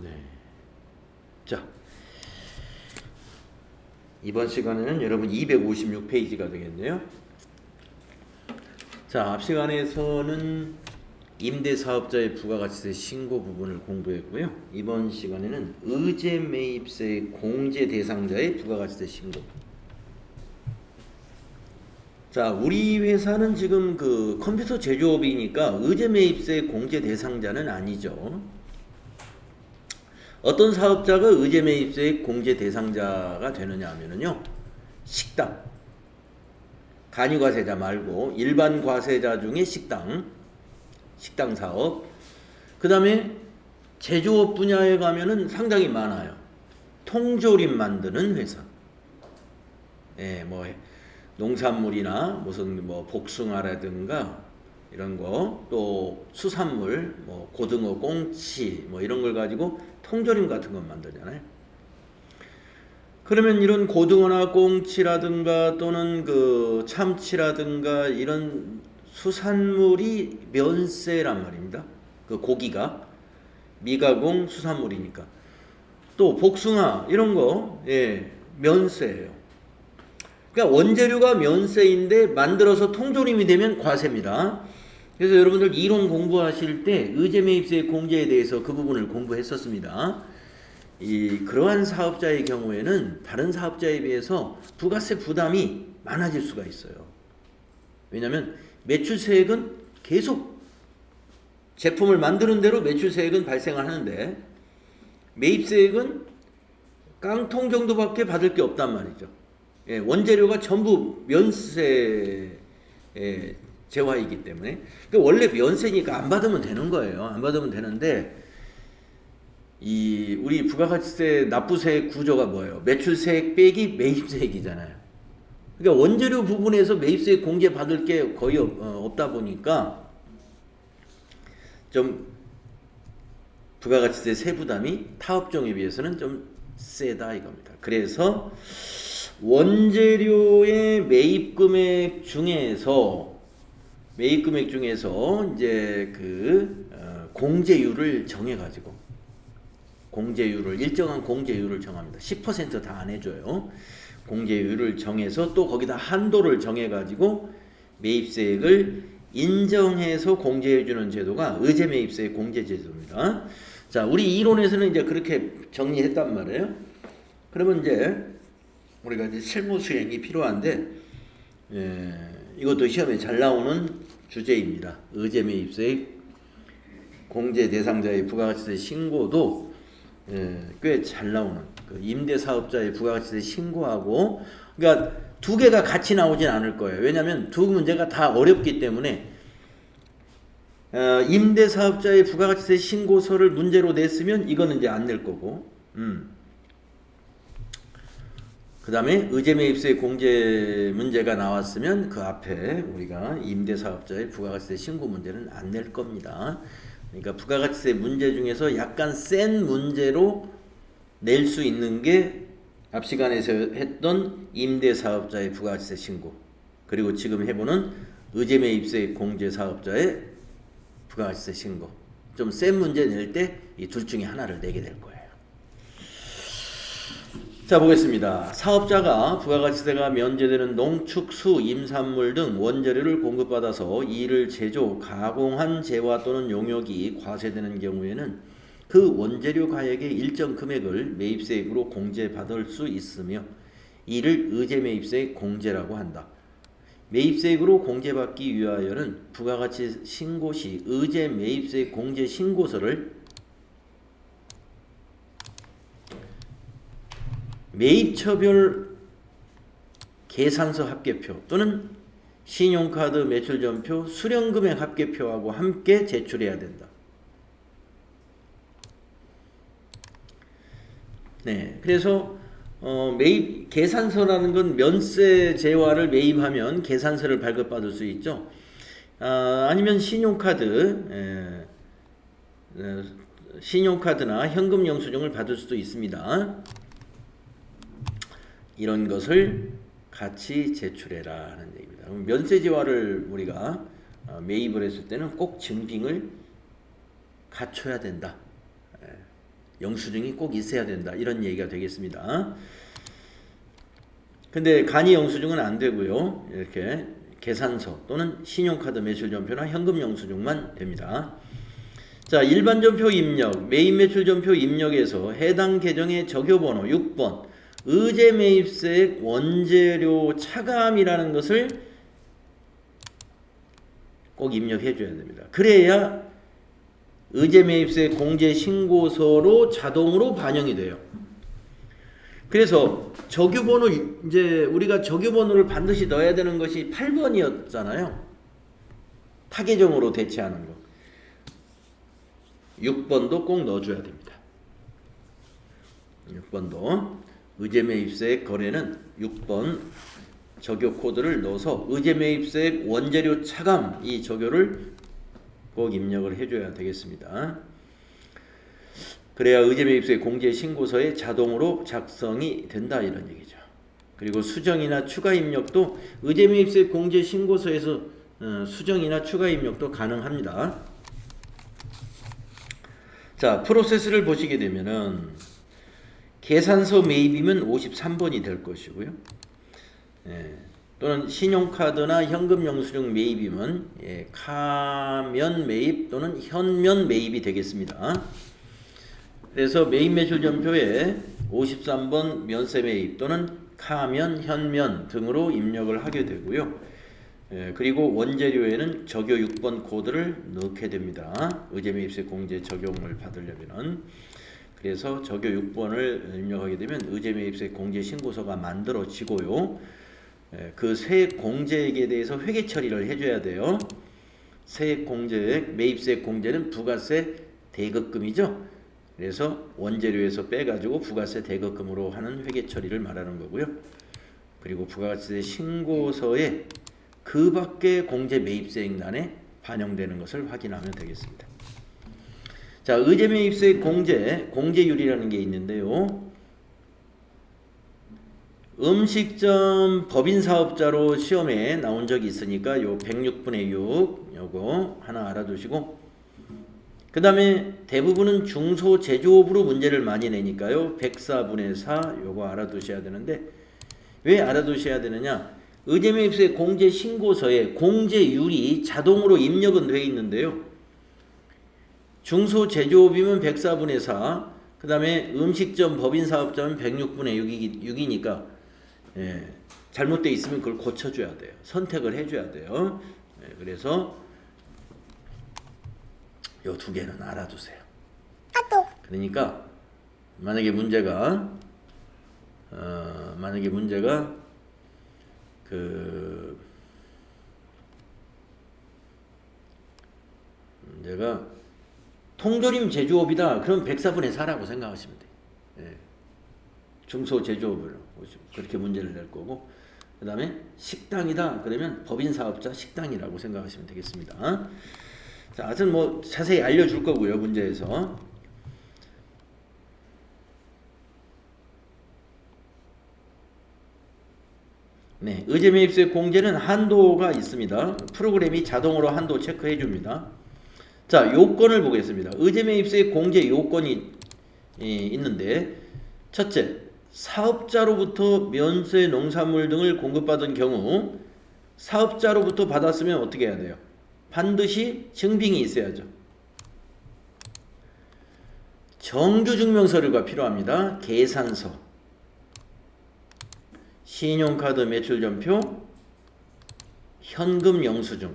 네. 자, 이번 시간에는 여러분 256페이지가 되겠네요. 자, 앞 시간에서는 임대사업자의 부가가치세 신고 부분을 공부했고요. 이번 시간에는 의제매입세 공제 대상자의 부가가치세 신고. 자, 우리 회사는 지금 그 컴퓨터 제조업이니까 의제매입세 공제 대상자는 아니죠. 어떤 사업자가 의제매입세 공제 대상자가 되느냐 하면요, 식당, 간이과세자 말고 일반 과세자 중에 식당 사업. 그 다음에 제조업 분야에 가면은 상당히 많아요. 통조림 만드는 회사. 예, 뭐 농산물이나 무슨 뭐 복숭아라든가 이런 거, 또 수산물, 뭐 고등어, 꽁치, 뭐 이런 걸 가지고 통조림 같은 것 만들잖아요. 그러면 이런 고등어나 꽁치라든가 또는 그 참치라든가 이런 수산물이 면세란 말입니다. 그 고기가 미가공 수산물이니까. 또 복숭아 이런 거, 예, 면세예요. 그러니까 원재료가 면세인데 만들어서 통조림이 되면 과세입니다. 그래서 여러분들 이론 공부하실 때 의제매입세 공제에 대해서 그 부분을 공부했었습니다. 그러한 사업자의 경우에는 다른 사업자에 비해서 부가세 부담이 많아질 수가 있어요. 왜냐하면 매출세액은 계속 제품을 만드는 대로 매출세액은 발생하는데 매입세액은 깡통 정도밖에 받을 게 없단 말이죠. 예, 원재료가 전부 면세 재화이기 때문에. 그러니까 원래 면세니까 안 받으면 되는 거예요. 안 받으면 되는데 우리 부가가치세 납부세액 구조가 뭐예요? 매출세액 빼기 매입세액이잖아요. 그러니까 원재료 부분에서 매입세액 공제 받을 게 거의 없다 보니까 좀 부가가치세 세부담이 타업종에 비해서는 좀 세다 이겁니다. 그래서 원재료의 매입금액 중에서 이제 그 공제율을 정해가지고 일정한 공제율을 정합니다. 10% 다 안 해줘요. 공제율을 정해서 또 거기다 한도를 정해가지고 매입세액을 인정해서 공제해주는 제도가 의제매입세 공제제도입니다. 자, 우리 이론에서는 이제 그렇게 정리했단 말이에요. 그러면 이제 우리가 이제 실무 수행이 필요한데, 이것도 시험에 잘 나오는 주제입니다. 의제매입세 공제 대상자의 부가가치세 신고도 꽤 잘 나오는, 그 임대사업자의 부가가치세 신고하고, 그러니까 두 개가 같이 나오진 않을 거예요. 왜냐하면 두 문제가 다 어렵기 때문에 임대사업자의 부가가치세 신고서를 문제로 냈으면 이거는 이제 안 낼 거고, 그 다음에 의제매입세 공제 문제가 나왔으면 그 앞에 우리가 임대사업자의 부가가치세 신고 문제는 안 낼 겁니다. 그러니까 부가가치세 문제 중에서 약간 센 문제로 낼 수 있는 게 앞 시간에서 했던 임대사업자의 부가가치세 신고, 그리고 지금 해보는 의제매입세 공제사업자의 부가가치세 신고. 좀 센 문제 낼 때 이 둘 중에 하나를 내게 될 거예요. 자, 보겠습니다. 사업자가 부가가치세가 면제되는 농축수, 임산물 등 원재료를 공급받아서 이를 제조, 가공한 재화 또는 용역이 과세되는 경우에는 그 원재료 가액의 일정 금액을 매입세액으로 공제받을 수 있으며 이를 의제매입세 공제라고 한다. 매입세액으로 공제받기 위하여는 부가가치 신고 시 의제매입세 공제 신고서를 매입처별 계산서 합계표 또는 신용카드 매출전표, 수령금액 합계표하고 함께 제출해야 된다. 네, 그래서 매입 계산서라는 건 면세 재화를 매입하면 계산서를 발급받을 수 있죠. 아니면 신용카드나 현금 영수증을 받을 수도 있습니다. 이런 것을 같이 제출해라 하는 얘기입니다. 면세재화를 우리가 매입을 했을 때는 꼭 증빙을 갖춰야 된다. 영수증이 꼭 있어야 된다. 이런 얘기가 되겠습니다. 근데 간이 영수증은 안 되고요. 이렇게 계산서 또는 신용카드 매출전표나 현금 영수증만 됩니다. 자, 일반전표 입력, 매입 매출전표 입력에서 해당 계정의 적요번호 6번 의제매입세액 원재료 차감이라는 것을 꼭 입력해 줘야 됩니다. 그래야 의제매입세액 공제신고서로 자동으로 반영이 돼요. 그래서 적요번호, 이제 우리가 적요번호를 반드시 넣어야 되는 것이 8번이었잖아요. 타계정으로 대체하는 거. 6번도 꼭 넣어줘야 됩니다. 6번도 의제매입세액 거래는 6번 적요 코드를 넣어서 의제매입세액 원재료 차감 이 적요를 꼭 입력을 해줘야 되겠습니다. 그래야 의제매입세액 공제신고서에 자동으로 작성이 된다 이런 얘기죠. 그리고 수정이나 추가 입력도 의제매입세액 공제신고서에서 수정이나 추가 입력도 가능합니다. 자, 프로세스를 보시게 되면은 계산서 매입이면 53번이 될 것이고요. 또는 신용카드나 현금 영수증 매입이면 카면 매입 또는 현면 매입이 되겠습니다. 그래서 매입 매출 전표에 53번 면세 매입 또는 카면, 현면 등으로 입력을 하게 되고요. 그리고 원재료에는 적요 6번 코드를 넣게 됩니다. 의제매입세 공제 적용을 받으려면은. 그래서 적요 6번을 입력하게 되면 의제매입세 공제 신고서가 만들어지고요. 그 세액 공제액에 대해서 회계 처리를 해줘야 돼요. 세액 공제액, 매입세액 공제는 부가세 대급금이죠. 그래서 원재료에서 빼가지고 부가세 대급금으로 하는 회계 처리를 말하는 거고요. 그리고 부가세 신고서에 그 밖의 공제 매입세액란에 반영되는 것을 확인하면 되겠습니다. 자, 의제매입세액 공제율이라는 게 있는데요. 음식점 법인사업자로 시험에 나온 적이 있으니까 요 106분의 6 요거 하나 알아두시고, 그 다음에 대부분은 중소제조업으로 문제를 많이 내니까요 104분의 4 요거 알아두셔야 되는데, 왜 알아두셔야 되느냐, 의제매입세 공제신고서에 공제율이 자동으로 입력은 되어 있는데요, 중소제조업이면 104분의 4, 그 다음에 음식점 법인사업자면 106분의 6이니까 잘못되어 있으면 그걸 고쳐줘야 돼요. 선택을 해줘야 돼요. 그래서 요 두 개는 알아두세요. 그러니까 만약에 문제가 문제가 통조림 제조업이다. 그럼 104분의 4라고 생각하시면 돼요. 중소제조업을 그렇게 문제를 낼 거고, 그 다음에 식당이다. 그러면 법인사업자 식당이라고 생각하시면 되겠습니다. 자, 하여튼 뭐 자세히 알려줄 거고요. 문제에서. 네, 의제매입세 공제는 한도가 있습니다. 프로그램이 자동으로 한도 체크해 줍니다. 자, 요건을 보겠습니다. 의제매입세 공제 요건이 있는데, 첫째, 사업자로부터 면세 농산물 등을 공급받은 경우 사업자로부터 받았으면 어떻게 해야 돼요? 반드시 증빙이 있어야죠. 정규증명서류가 필요합니다. 계산서, 신용카드 매출전표, 현금 영수증.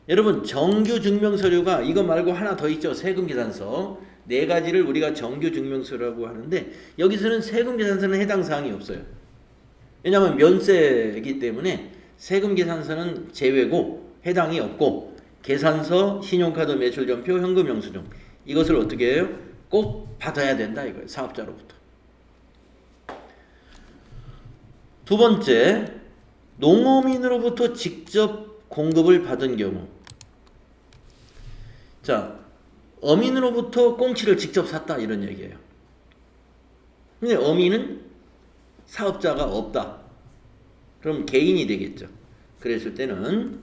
여러분, 정규증명서류가 이거 말고 하나 더 있죠. 세금계산서. 네 가지를 우리가 정규증명서라고 하는데, 여기서는 세금계산서는 해당 사항이 없어요. 왜냐하면 면세이기 때문에 세금계산서는 제외고 해당이 없고, 계산서, 신용카드 매출전표, 현금 영수증, 이것을 어떻게 해요? 꼭 받아야 된다 이거예요. 사업자로부터. 두 번째, 농어민으로부터 직접 공급을 받은 경우. 자, 어민으로부터 꽁치를 직접 샀다 이런 얘기예요. 근데 어민은 사업자가 없다. 그럼 개인이 되겠죠. 그랬을 때는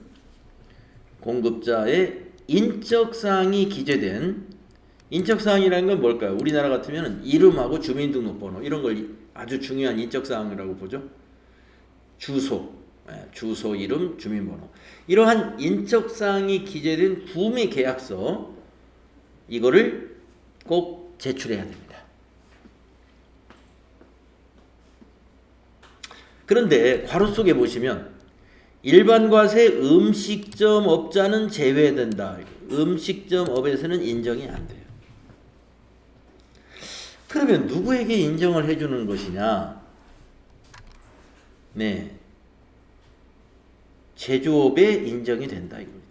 공급자의 인적사항이 기재된 인적사항이라는 건 뭘까요? 우리나라 같으면 이름하고 주민등록번호 이런 걸 아주 중요한 인적사항이라고 보죠. 주소, 주소, 이름, 주민번호. 이러한 인적사항이 기재된 구매 계약서 이거를 꼭 제출해야 됩니다. 그런데 괄호 속에 보시면 일반 과세 음식점 업자는 제외된다. 음식점 업에서는 인정이 안 돼요. 그러면 누구에게 인정을 해주는 것이냐? 네, 제조업에 인정이 된다. 이겁니다.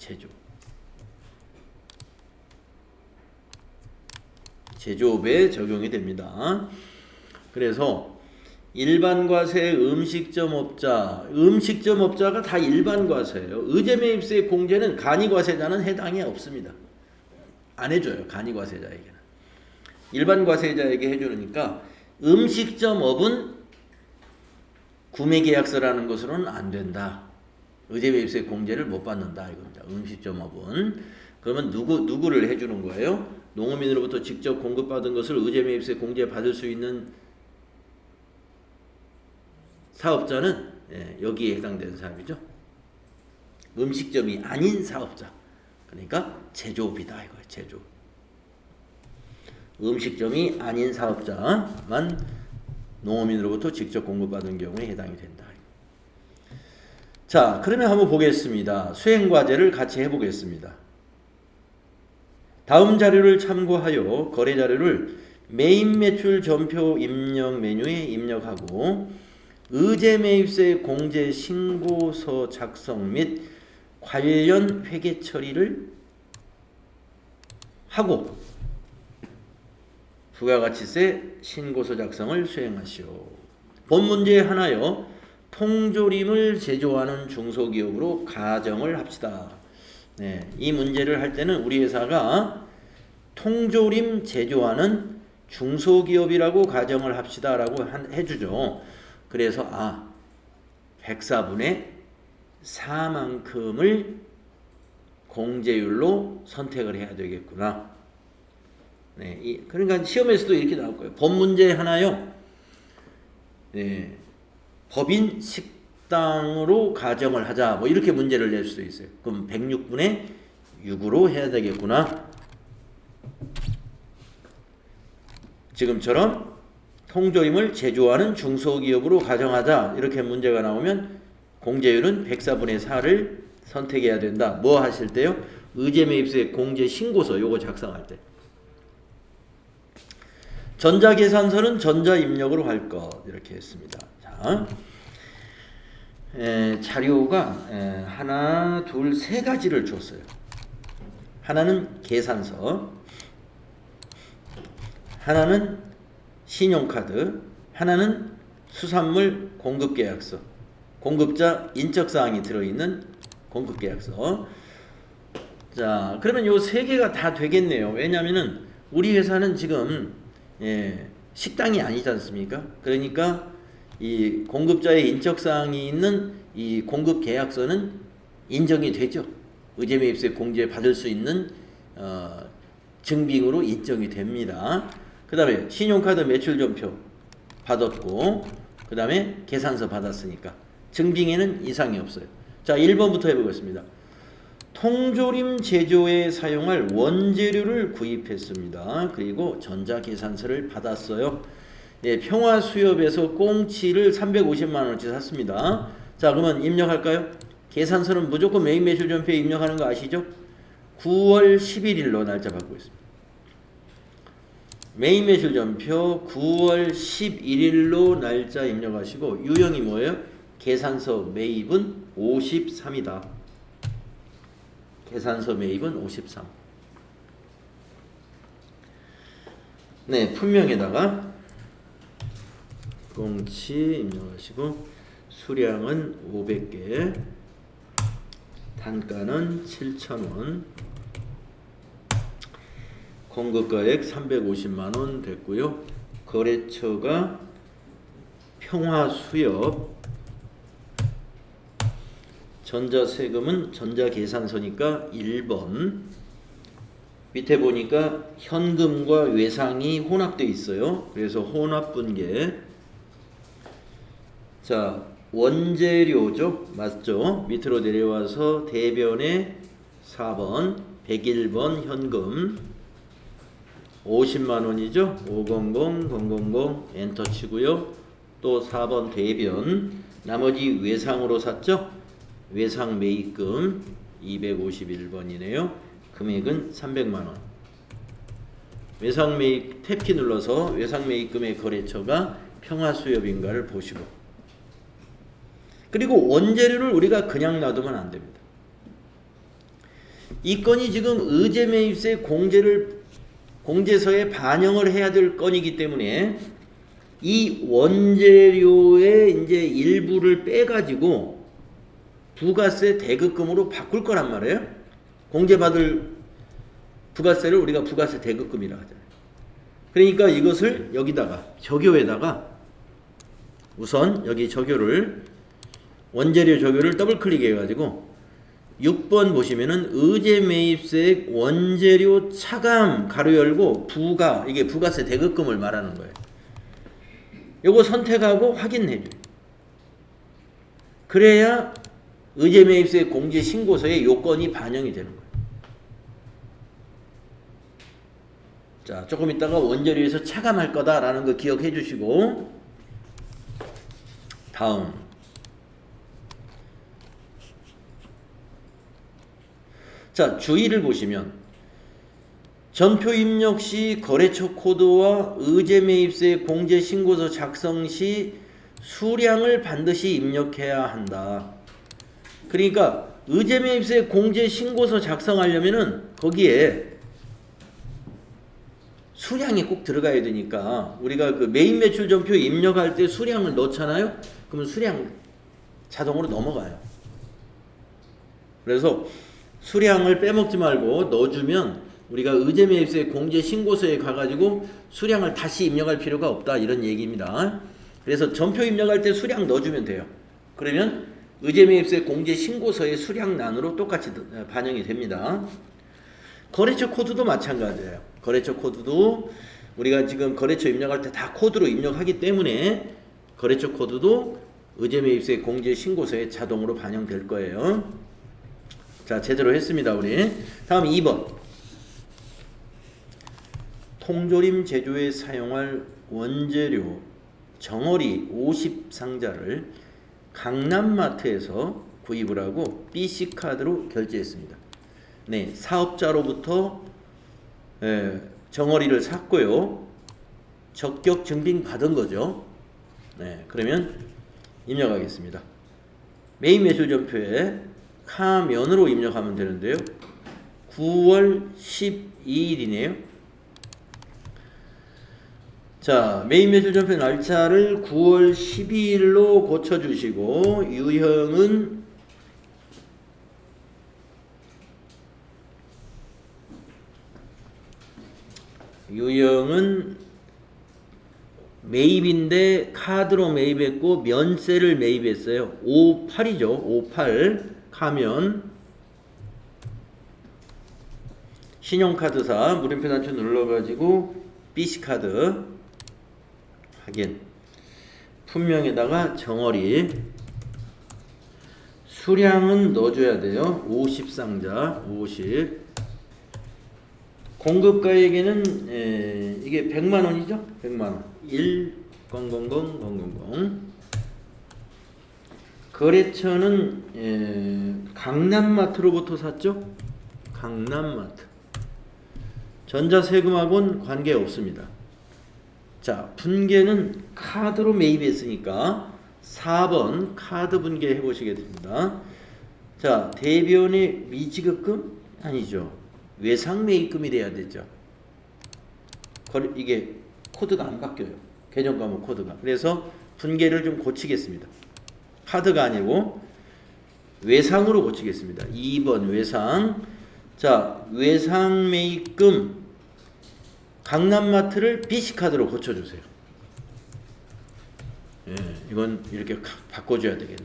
제조업에 적용이 됩니다. 그래서 일반 과세 음식점 업자가 다 일반 과세예요. 의제 매입세 공제는 간이 과세자는 해당이 없습니다. 안 해줘요. 간이 과세자에게는. 일반 과세자에게 해주니까 음식점 업은 구매 계약서라는 것으로는 안 된다. 의제 매입세 공제를 못 받는다 이겁니다. 음식점 업은. 그러면 누구를 해주는 거예요? 농업인으로부터 직접 공급받은 것을 의제 매입세 공제 받을 수 있는 사업자는 여기에 해당되는 사람이죠. 음식점이 아닌 사업자. 그러니까 제조업이다 이거예요. 제조업. 음식점이 아닌 사업자만 농업인으로부터 직접 공급받은 경우에 해당이 된다. 자, 그러면 한번 보겠습니다. 수행과제를 같이 해보겠습니다. 다음 자료를 참고하여 거래 자료를 매입 매출 전표 입력 메뉴에 입력하고 의제 매입세 공제 신고서 작성 및 관련 회계 처리를 하고 부가가치세 신고서 작성을 수행하시오. 본 문제 하나요. 통조림을 제조하는 중소기업으로 가정을 합시다. 네, 이 문제를 할 때는 우리 회사가 통조림 제조하는 중소기업이라고 가정을 합시다라고 해주죠. 그래서 104분의 4만큼을 공제율로 선택을 해야 되겠구나. 네, 그러니까 시험에서도 이렇게 나올 거예요. 본 문제 하나요. 네, 법인 식당으로 가정을 하자. 뭐 이렇게 문제를 낼 수도 있어요. 그럼 106분의 6으로 해야 되겠구나. 지금처럼 통조림을 제조하는 중소기업으로 가정하자. 이렇게 문제가 나오면 공제율은 104분의 4를 선택해야 된다. 뭐 하실 때요? 의제 매입세 공제 신고서 요거 작성할 때. 전자계산서는 전자입력으로 할 것. 이렇게 했습니다. 자, 자료가 하나, 둘, 세 가지를 줬어요. 하나는 계산서, 하나는 신용카드, 하나는 수산물 공급계약서, 공급자 인적사항이 들어있는 공급계약서. 자, 그러면 요 세 개가 다 되겠네요. 왜냐하면은 우리 회사는 지금 식당이 아니지 않습니까? 그러니까 이 공급자의 인적사항이 있는 이 공급계약서는 인정이 되죠. 의제매입세 공제 받을 수 있는 증빙으로 인정이 됩니다. 그 다음에 신용카드 매출전표 받았고, 그 다음에 계산서 받았으니까 증빙에는 이상이 없어요. 자, 1번부터 해보겠습니다. 통조림 제조에 사용할 원재료를 구입했습니다. 그리고 전자계산서를 받았어요. 평화수협에서 꽁치를 350만원어치 샀습니다. 자, 그러면 입력할까요? 계산서는 무조건 매입 매출 전표에 입력하는 거 아시죠? 9월 11일로 날짜 받고 있습니다. 매입 매출 전표 9월 11일로 날짜 입력하시고 유형이 뭐예요? 계산서 매입은 53이다. 계산서 매입은 53. 네, 품명에다가 꽁치 입력하시고 수량은 500개, 단가는 7,000원, 공급가액 350만원 됐고요. 거래처가 평화수협, 전자세금은 전자계산서니까 1번, 밑에 보니까 현금과 외상이 혼합되어 있어요. 그래서 혼합분계. 자, 원재료죠. 맞죠? 밑으로 내려와서 대변에 4번 101번 현금 50만원이죠. 500 엔터 치고요. 또 4번 대변 나머지 외상으로 샀죠. 외상 매입금 251번이네요. 금액은 300만원. 외상 매입 탭키 눌러서 외상 매입금의 거래처가 평화수협인가를 보시고, 그리고 원재료를 우리가 그냥 놔두면 안 됩니다. 이 건이 지금 의제매입세 공제서에 반영을 해야 될 건이기 때문에 이 원재료의 이제 일부를 빼가지고 부가세 대급금으로 바꿀 거란 말이에요. 공제받을 부가세를 우리가 부가세 대급금이라 하잖아요. 그러니까 이것을 여기다가 적요에다가 우선 여기 적요를 원재료 적요를 더블 클릭해 가지고 6번 보시면은 의제매입세액 원재료 차감 가로 열고 부가, 이게 부가세 대급금을 말하는 거예요. 요거 선택하고 확인해 줘요. 그래야 의제매입세 공제 신고서에 요건이 반영이 되는 거예요. 자, 조금 있다가 원재료에서 차감할 거다라는 거 기억해 주시고, 다음 자, 주의를 보시면 전표 입력 시 거래처 코드와 의제매입세 공제 신고서 작성 시 수량을 반드시 입력해야 한다. 그러니까 의제매입세 공제 신고서 작성하려면은 거기에 수량이 꼭 들어가야 되니까 우리가 그 매입 매출 전표 입력할 때 수량을 넣잖아요. 그러면 수량 자동으로 넘어가요. 그래서 수량을 빼먹지 말고 넣어주면 우리가 의제매입세 공제 신고서에 가가지고 수량을 다시 입력할 필요가 없다, 이런 얘기입니다. 그래서 전표 입력할 때 수량 넣어주면 돼요. 그러면 의제매입세 공제 신고서의 수량란으로 똑같이 반영이 됩니다. 거래처 코드도 마찬가지예요. 거래처 코드도 우리가 지금 거래처 입력할 때 다 코드로 입력하기 때문에 거래처 코드도 의제매입세 공제 신고서에 자동으로 반영될 거예요. 자, 제대로 했습니다. 우리 다음 2번 통조림 제조에 사용할 원재료 정어리 50상자를 강남마트에서 구입을 하고 BC카드로 결제했습니다. 네, 사업자로부터 정어리를 샀고요. 적격 증빙 받은 거죠. 네, 그러면 입력하겠습니다. 매입 매출 전표에 카면으로 입력하면 되는데요. 9월 12일이네요. 자, 매입 매출 전표 날짜를 9월 12일로 고쳐주시고 유형은 매입인데 카드로 매입했고 면세를 매입했어요. 58이죠. 58 카면. 신용카드사 물음표 단추 눌러가지고 BC카드 확인. 품명에다가 정어리 수량은 넣어줘야 돼요. 50상자 50. 공급가에게는 이게 100만원이죠. 100만원 1000000. 거래처는 강남마트로부터 샀죠. 강남마트. 전자세금하고는 관계없습니다. 자, 분계는 카드로 매입했으니까 4번 카드 분계 해보시게 됩니다. 자, 대변의 미지급금? 아니죠. 외상 매입금이 돼야 되죠. 이게 코드가 안 바뀌어요. 개정 과목 코드가. 그래서 분계를 좀 고치겠습니다. 카드가 아니고 외상으로 고치겠습니다. 2번 외상. 자, 외상 매입금 강남마트를 BC카드로 고쳐주세요. 예, 이건 이렇게 바꿔줘야 되겠네.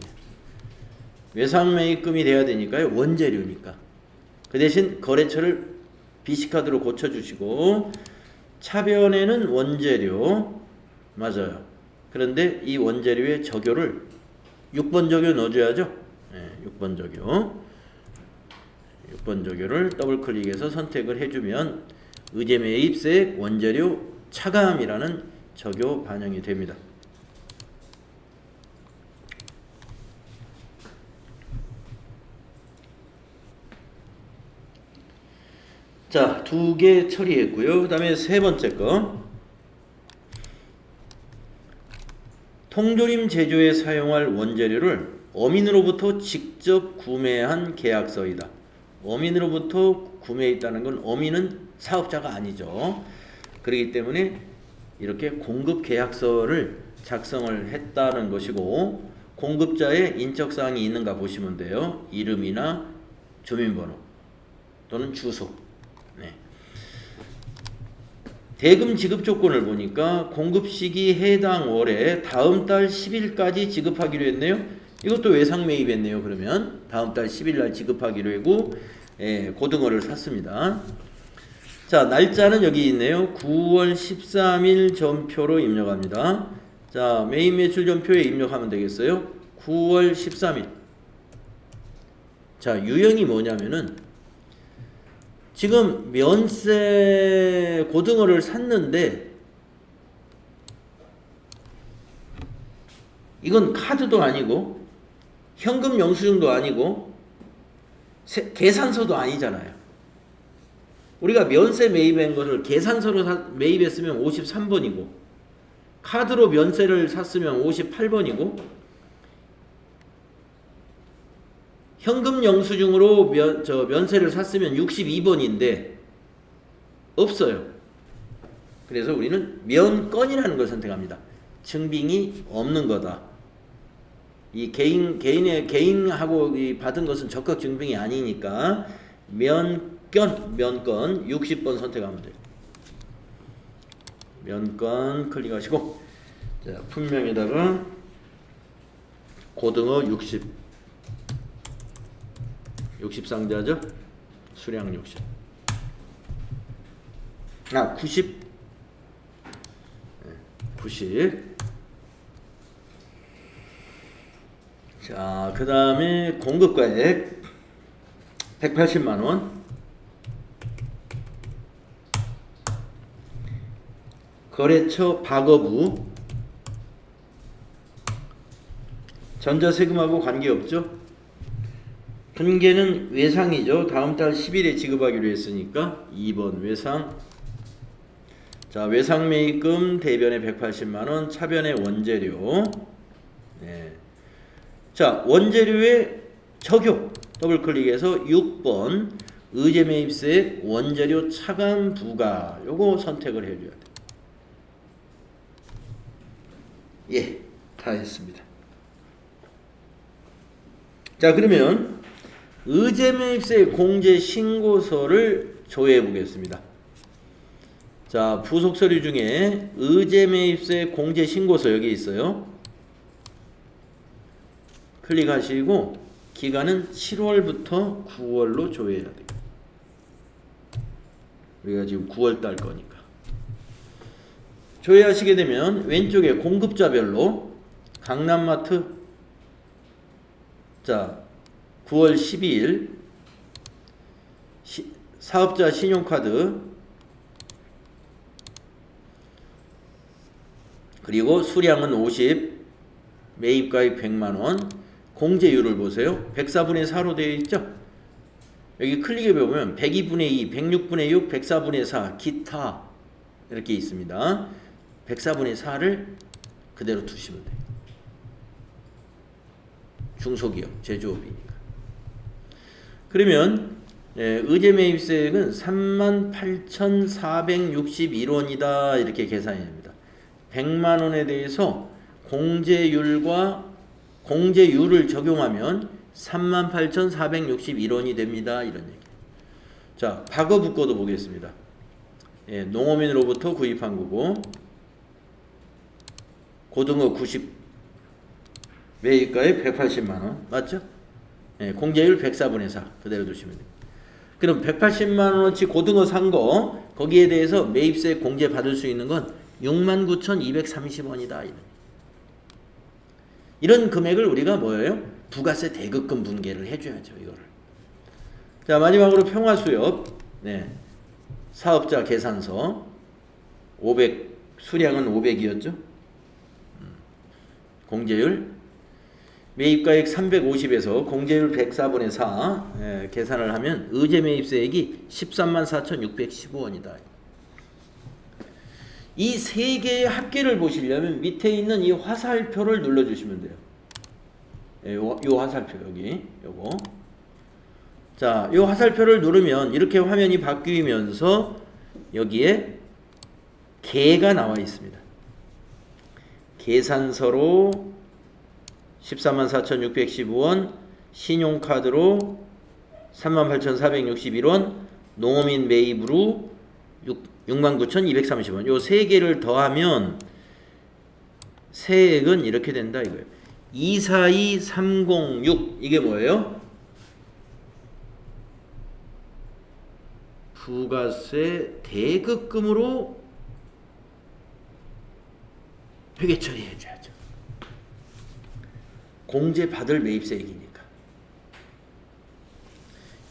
외상 매입금이 돼야 되니까요. 원재료니까. 그 대신 거래처를 BC카드로 고쳐주시고 차변에는 원재료 맞아요. 그런데 이 원재료의 적요를 6번 적요 넣어줘야죠. 네, 6번 적요. 6번 적요를 더블 클릭해서 선택을 해주면 의제 매입세액 원재료 차감이라는 적요 반영이 됩니다. 자, 2개 처리했고요. 그 다음에 세 번째 거. 통조림 제조에 사용할 원재료를 어민으로부터 직접 구매한 계약서이다. 어민으로부터 구매했다는 건 어민은 사업자가 아니죠. 그렇기 때문에 이렇게 공급 계약서를 작성을 했다는 것이고 공급자의 인적사항이 있는가 보시면 돼요. 이름이나 주민번호 또는 주소. 네. 대금 지급 조건을 보니까 공급 시기 해당 월에 다음 달 10일까지 지급하기로 했네요. 이것도 외상 매입했네요. 그러면 다음 달 10일 날 지급하기로 하고 고등어를 샀습니다. 자, 날짜는 여기 있네요. 9월 13일 전표로 입력합니다. 자, 매입 매출 전표에 입력하면 되겠어요. 9월 13일. 자, 유형이 뭐냐면은 지금 면세 고등어를 샀는데 이건 카드도 아니고 현금 영수증도 아니고 계산서도 아니잖아요. 우리가 면세 매입한 것을 계산서로 매입했으면 53번이고 카드로 면세를 샀으면 58번이고 현금 영수증으로 면세를 샀으면 62번인데 없어요. 그래서 우리는 면건이라는 걸 선택합니다. 증빙이 없는 거다. 이 개인하고 받은 것은 적극 증빙이 아니니까 면건 60번 선택하면 돼요. 면건 클릭하시고 자, 품명에다가 고등어 60상자죠. 수량 60. 90. 자, 그 다음에 공급가액 180만원. 거래처 박어부. 전자세금하고 관계없죠. 분계는 외상이죠. 다음 달 10일에 지급하기로 했으니까 2번 외상. 자, 외상 매입금 대변에 180만원, 차변에 원재료. 네. 자, 원재료의 적용. 더블 클릭해서 6번 의제 매입세액 원재료 차감 부과. 요거 선택을 해줘야 돼. 예, 다 했습니다. 자, 그러면 의제 매입세 공제 신고서를 조회해 보겠습니다. 자, 부속 서류 중에 의제 매입세 공제 신고서 여기 있어요. 클릭하시고 기간은 7월부터 9월로 조회해야 돼요. 우리가 지금 9월 달 거니까. 조회하시게 되면 왼쪽에 공급자별로 강남마트 자 9월 12일 사업자 신용카드 그리고 수량은 50 매입가액 100만원 공제율을 보세요. 104분의 4로 되어 있죠. 여기 클릭해 보면 102분의 2 106분의 6 104분의 4 기타 이렇게 있습니다. 104분의 4를 그대로 두시면 돼요. 중소기업, 제조업이니까. 그러면 의제 매입세액은 38,461원이다 이렇게 계산이 됩니다. 100만 원에 대해서 공제율을 적용하면 38,461원이 됩니다. 이런 얘기. 자, 박어부 거도 보겠습니다. 농어민으로부터 구입한 거고 고등어 90 매입가액 180만원 맞죠? 공제율 104분의 4 그대로 두시면 됩니다. 그럼 180만 원어치 고등어 산 거 거기에 대해서 매입세 공제 받을 수 있는 건 69,230원이다. 이런 금액을 우리가 뭐예요? 부가세 대급금 분계를 해줘야죠. 이거를. 자, 마지막으로 평화수협. 네. 사업자 계산서 500 수량은 500이었죠. 공제율 매입가액 350에서 공제율 104분의 4 계산을 하면 의제 매입세액이 134,615원이다. 이 세 개의 합계를 보시려면 밑에 있는 이 화살표를 눌러주시면 돼요. 요 화살표 여기 요거. 자, 요 화살표를 누르면 이렇게 화면이 바뀌면서 여기에 계가 나와 있습니다. 계산서로 134,615원, 신용카드로 38,461원, 농어민 매입으로 69,230원. 요 세 개를 더하면 세액은 이렇게 된다 이거예요. 242,306 이게 뭐예요? 부가세 대급금으로 회계 처리해줘야죠. 공제 받을 매입세액이니까.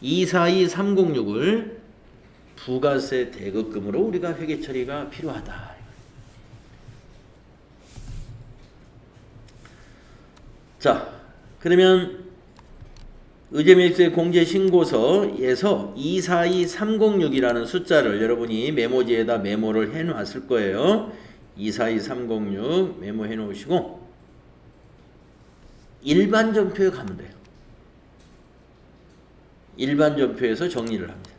242,306을 부가세 대급금으로 우리가 회계 처리가 필요하다. 자, 그러면 의제매입세 공제신고서에서 242,306이라는 숫자를 여러분이 메모지에다 메모를 해놨을 거예요. 242,306 메모해 놓으시고 일반 전표에 가면 돼요. 일반 전표에서 정리를 합니다.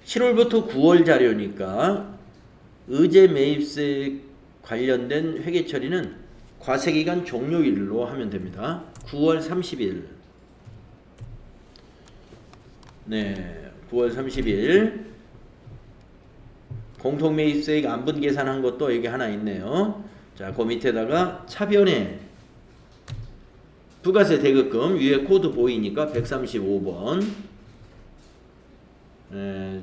7월부터 9월 자료니까 의제 매입세 관련된 회계 처리는 과세기간 종료일로 하면 됩니다. 9월 30일. 네, 9월 30일. 공통매입세액 안분 계산한 것도 여기 하나 있네요. 자, 그 밑에다가 차변에 부가세 대급금 위에 코드 보이니까 135번.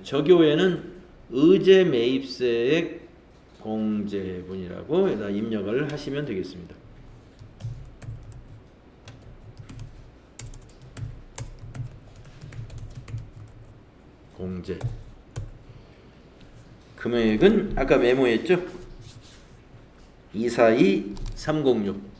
저교에는 의제 매입세액 공제분이라고 여기다 입력을 하시면 되겠습니다. 공제. 금액은 아까 메모했죠? 242,306.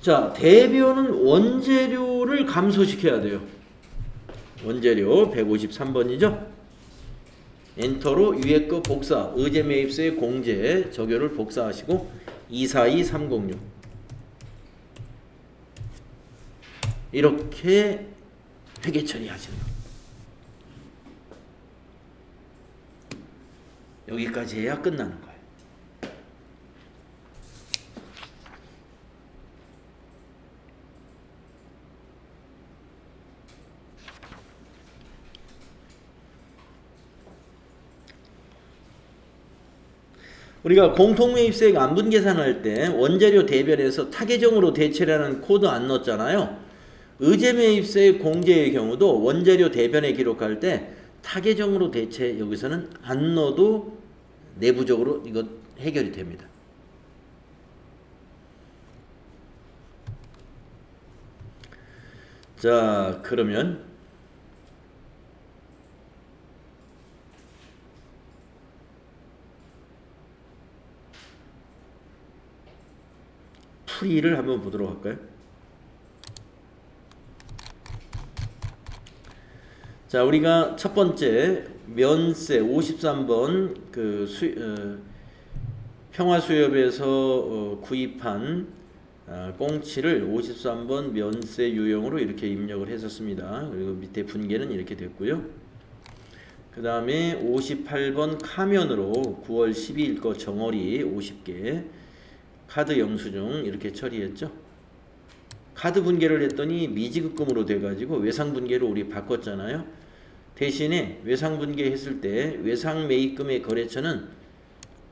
자, 대표는 원재료를 감소시켜야 돼요. 원재료 153번이죠? 엔터로 위에 거 복사, 의제 매입세 공제 적용을 복사하시고 242,306 이렇게 회계 처리하시는 거. 여기까지 해야 끝나는 거예요. 우리가 공통매입세액 안분 계산할 때 원재료 대별에서 타계정으로 대체라는 코드 안 넣었잖아요. 의제매입세액 공제의 경우도 원재료 대변에 기록할 때 타계정으로 대체 여기서는 안 넣어도 내부적으로 이거 해결이 됩니다. 자, 그러면 풀이를 한번 보도록 할까요? 자, 우리가 첫 번째 면세 53번 그 평화수협에서 구입한 꽁치를 53번 면세 유형으로 이렇게 입력을 했었습니다. 그리고 밑에 분계는 이렇게 됐고요. 그 다음에 58번 카면으로 9월 12일 거 정어리 50개 카드 영수증 이렇게 처리했죠. 카드 분계를 했더니 미지급금으로 돼가지고 외상 분계로 우리 바꿨잖아요. 대신에 외상분계했을 때 외상매입금의 거래처는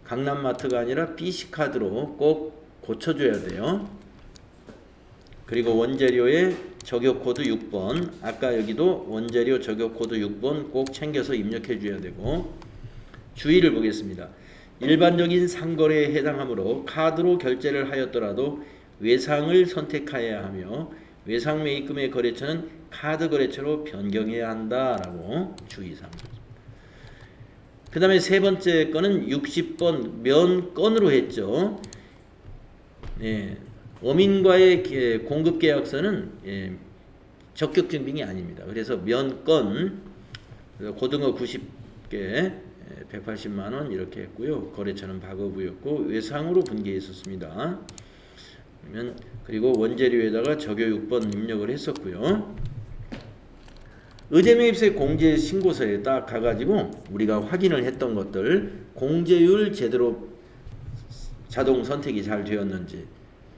강남마트가 아니라 BC카드로 꼭 고쳐줘야 돼요. 그리고 원재료의 적용코드 6번, 아까 여기도 원재료 적용코드 6번 꼭 챙겨서 입력해 줘야 되고, 주의를 보겠습니다. 일반적인 상거래에 해당하므로 카드로 결제를 하였더라도 외상을 선택해야 하며 외상매입금의 거래처는 카드 거래처로 변경해야 한다라고 주의사항. 그 다음에 세 번째 거는 60번 면건으로 했죠. 예, 어민과의 공급계약서는 적격증빙이 아닙니다. 그래서 면건 고등어 90개 180만원 이렇게 했고요. 거래처는 박어부였고 외상으로 분개했었습니다. 그리고 원재료에다가 적요 6번 입력을 했었고요. 의제매입세 공제신고서에 딱 가가지고 우리가 확인을 했던 것들, 공제율 제대로 자동 선택이 잘 되었는지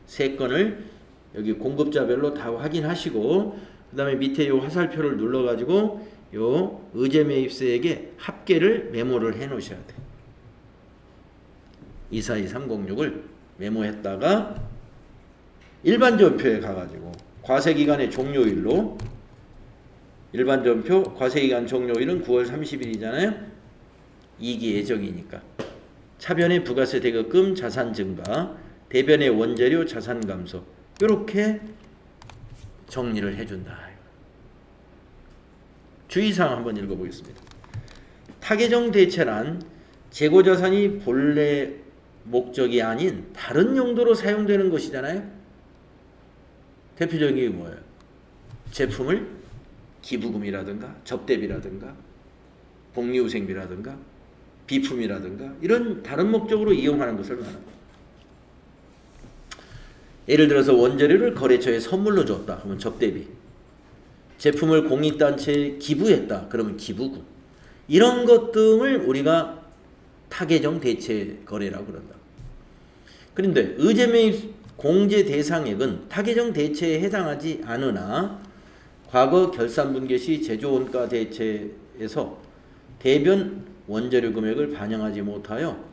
세 건을 여기 공급자별로 다 확인하시고, 그 다음에 밑에 요 화살표를 눌러가지고 요 의제매입세액의 합계를 메모를 해 놓으셔야 돼요. 242306을 메모했다가 일반전표에 가가지고 과세기간의 종료일로, 일반전표 과세기간 종료일은 9월 30일이잖아요. 2기 예정이니까 차변의 부가세 대급금 자산 증가, 대변의 원재료 자산 감소, 이렇게 정리를 해준다. 주의사항 한번 읽어보겠습니다. 타계정 대체란 재고자산이 본래 목적이 아닌 다른 용도로 사용되는 것이잖아요. 대표적인 게 뭐예요? 제품을 기부금이라든가 접대비라든가 복리후생비라든가 비품이라든가 이런 다른 목적으로 이용하는 것을 말합니다. 예를 들어서 원재료를 거래처에 선물로 줬다 그러면 접대비, 제품을 공익단체에 기부했다 그러면 기부금, 이런 것 등을 우리가 타계정 대체 거래라고 그런다. 그런데 의제매입 공제 대상액은 타계정 대체에 해당하지 않으나 과거 결산분계 시 제조원가 대체에서 대변 원재료 금액을 반영하지 못하여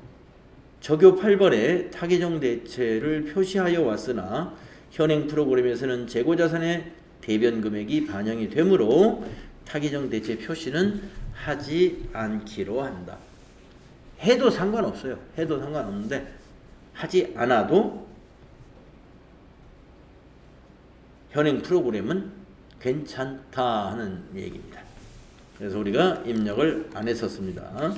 적요 8번에 타계정 대체를 표시하여 왔으나 현행 프로그램에서는 재고자산의 대변 금액이 반영이 되므로 타계정 대체 표시는 하지 않기로 한다. 해도 상관없어요. 해도 상관없는데 하지 않아도 현행 프로그램은 괜찮다 하는 얘기입니다. 그래서 우리가 입력을 안 했었습니다.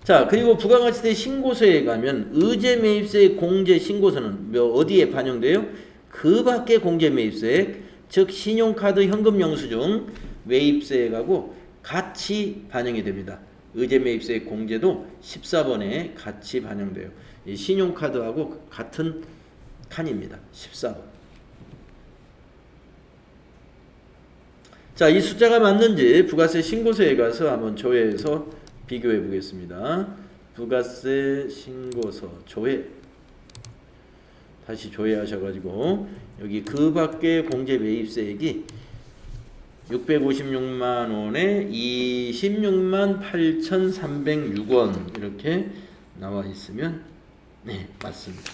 자, 그리고 부가가치세 신고서에 가면 의제매입세 공제 신고서는 어디에 반영돼요? 그 밖에 공제매입세액, 즉 신용카드 현금 영수증 매입세액하고 같이 반영이 됩니다. 의제매입세액 공제도 14번에 같이 반영돼요. 이 신용카드하고 같은 칸입니다. 14번. 자, 이 숫자가 맞는지 부가세 신고서에 가서 한번 조회해서 비교해 보겠습니다. 부가세 신고서 조회, 다시 조회하셔가지고 여기 그 밖에 공제 매입세액이 656만 원에 26만 8,306원 이렇게 나와 있으면 네, 맞습니다.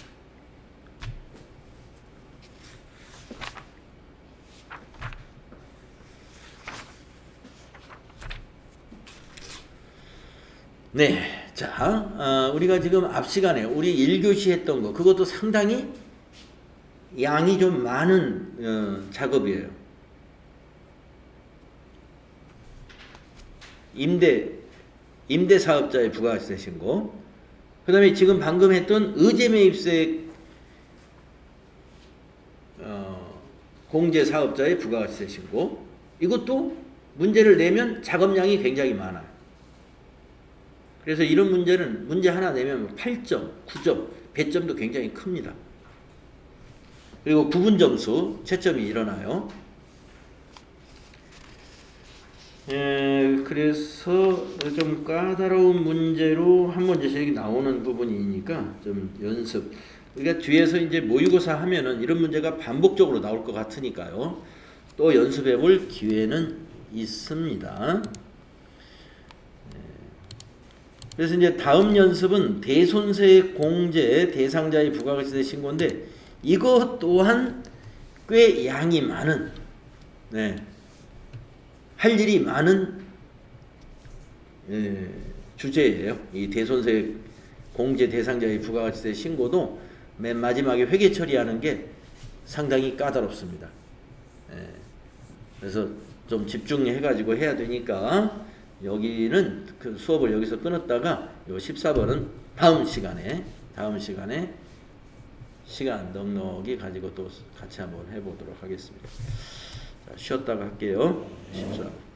네, 자, 우리가 지금 앞 시간에 우리 1교시 했던 거 그것도 상당히 양이 좀 많은 작업이에요. 임대 사업자의 부가가치세 신고, 그 다음에 지금 방금 했던 의제매입세 공제 사업자의 부가가치세 신고, 이것도 문제를 내면 작업량이 굉장히 많아요. 그래서 이런 문제는 문제 하나 내면 8점, 9점, 배점도 굉장히 큽니다. 그리고 구분 점수 채점이 일어나요. 그래서 좀 까다로운 문제로 한 문제씩 나오는 부분이니까 좀 연습. 그러니까 뒤에서 이제 모의고사 하면은 이런 문제가 반복적으로 나올 것 같으니까요. 또 연습해 볼 기회는 있습니다. 그래서 이제 다음 연습은 대손세액 공제 대상자의 부가가치세 신고인데 이것 또한 꽤 양이 많은 할 일이 많은 주제예요. 이 대손세액 공제 대상자의 부가가치세 신고도 맨 마지막에 회계 처리하는 게 상당히 까다롭습니다. 그래서 좀 집중해가지고 해야 되니까 여기는 그 수업을 여기서 끊었다가 요 14번은 다음 시간에 시간 넉넉히 가지고 또 같이 한번 해보도록 하겠습니다. 자, 쉬었다가 할게요. 14번.